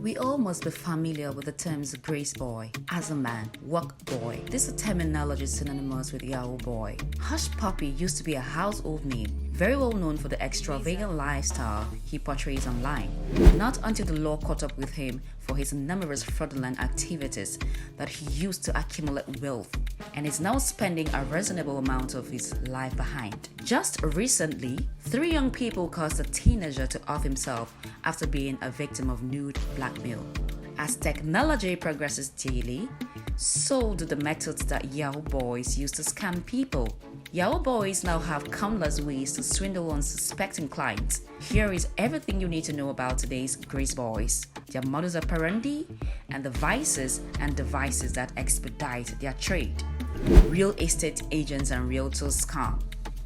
We all must be familiar with the terms Grace Boy, As a Man, Work Boy. This is a terminology synonymous with Yahoo Boy. Hush Puppy used to be a household name, very well known for the extravagant lifestyle he portrays online. Not until the law caught up with him for his numerous fraudulent activities that he used to accumulate wealth and is now spending a reasonable amount of his life behind. Just recently, 3 young people caused a teenager to off himself after being a victim of nude blackmail. As technology progresses daily, so do the methods that Yahoo Boys use to scam people. Yahoo Boys now have countless ways to swindle unsuspecting clients. Here is everything you need to know about today's Grace Boys, their modus operandi, and the vices and devices that expedite their trade. Real estate agents and realtors scam.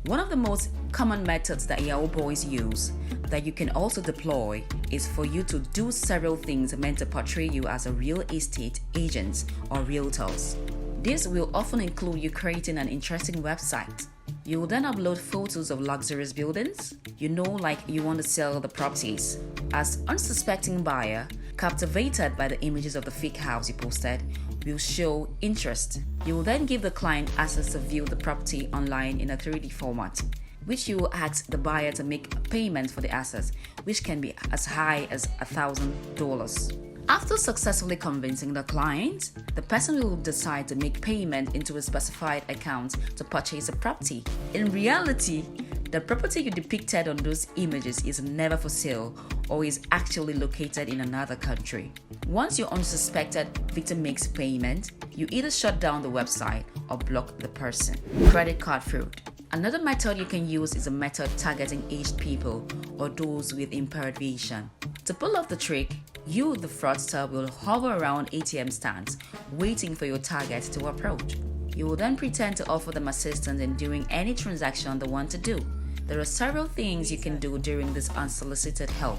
One of the most common methods that Yahoo Boys use that you can also deploy is for you to do several things meant to portray you as a real estate agent or realtors. This will often include you creating an interesting website. You will then upload photos of luxurious buildings, like you want to sell the properties. As unsuspecting buyer, captivated by the images of the fake house you posted, will show interest. You will then give the client access to view the property online in a 3D format, which you will ask the buyer to make a payment for the assets, which can be as high as $1,000. After successfully convincing the client, the person will decide to make payment into a specified account to purchase a property. In reality, the property you depicted on those images is never for sale or is actually located in another country. Once your unsuspected victim makes payment, you either shut down the website or block the person. Credit card fraud. Another method you can use is a method targeting aged people or those with impaired vision. To pull off the trick, you, the fraudster, will hover around ATM stands, waiting for your target to approach. You will then pretend to offer them assistance in doing any transaction they want to do. There are several things you can do during this unsolicited help,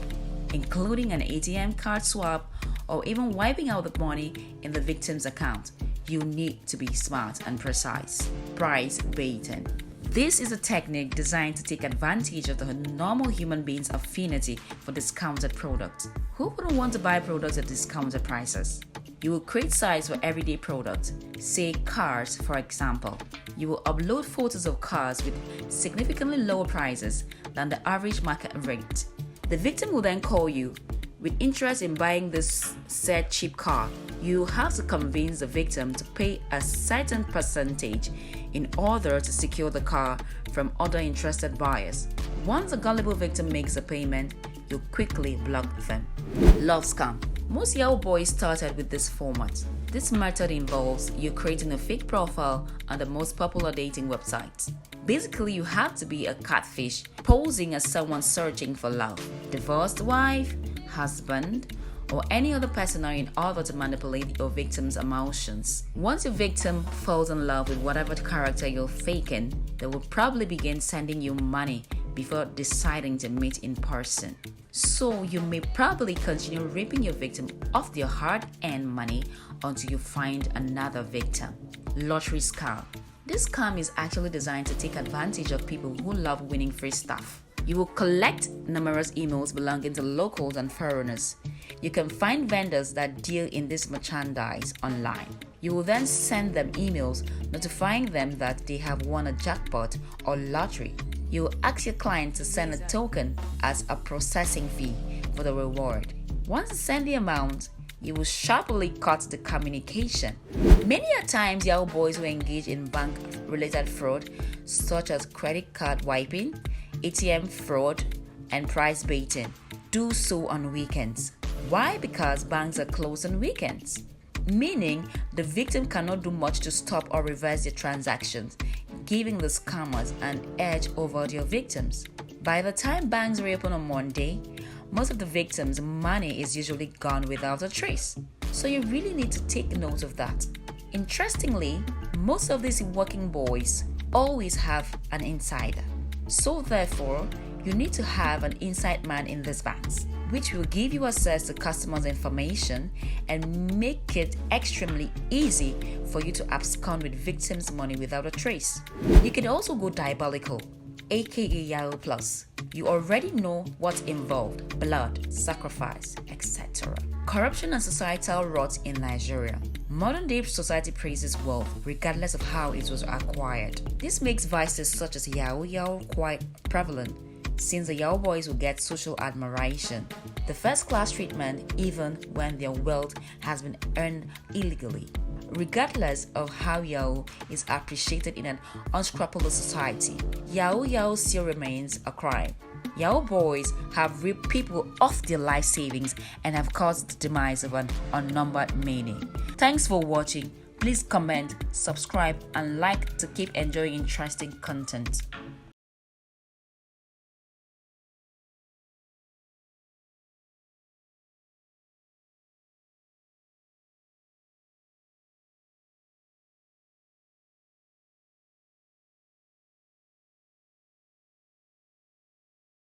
including an ATM card swap or even wiping out the money in the victim's account. You need to be smart and precise. Price baiting. This is a technique designed to take advantage of the normal human being's affinity for discounted products. Who wouldn't want to buy products at discounted prices? You will create sites for everyday products, say cars for example. You will upload photos of cars with significantly lower prices than the average market rate. The victim will then call you with interest in buying this said cheap car. You have to convince the victim to pay a certain percentage in order to secure the car from other interested buyers. Once the gullible victim makes a payment, you quickly block them. Love scam. Most Yahoo Boys started with this format. This method involves you creating a fake profile on the most popular dating websites. Basically, you have to be a catfish, posing as someone searching for love, divorced wife, husband, or any other person in order to manipulate your victim's emotions. Once your victim falls in love with whatever character you're faking, they will probably begin sending you money before deciding to meet in person. So you may probably continue ripping your victim of their hard-earned money until you find another victim. Lottery scam. This scam is actually designed to take advantage of people who love winning free stuff. You will collect numerous emails belonging to locals and foreigners. You can find vendors that deal in this merchandise online. You will then send them emails notifying them that they have won a jackpot or lottery. You will ask your client to send a token as a processing fee for the reward. Once you send the amount, you will sharply cut the communication. Many a times, Yahoo Boys will engage in bank-related fraud such as credit card wiping, ATM fraud, and price baiting. Do so on weekends. Why? Because banks are closed on weekends, meaning the victim cannot do much to stop or reverse their transactions, giving the scammers an edge over their victims. By the time banks reopen on Monday, most of the victims' money is usually gone without a trace. So you really need to take note of that. Interestingly, most of these working boys always have an insider. So therefore, you need to have an inside man in these banks, which will give you access to customers' information and make it extremely easy for you to abscond with victims' money without a trace. You can also go diabolical, aka Yahoo Plus. You already know what's involved: blood, sacrifice, etc. Corruption and societal rot in Nigeria. Modern day society praises wealth regardless of how it was acquired. This makes vices such as Yahoo quite prevalent, since the Yahoo boys will get social admiration, the first class treatment even when their wealth has been earned illegally. Regardless of how Yahoo is appreciated in an unscrupulous society, Yahoo still remains a crime. Yahoo boys have ripped people off their life savings and have caused the demise of an unnumbered many. Thanks for watching. Please comment, subscribe, and like to keep enjoying interesting content.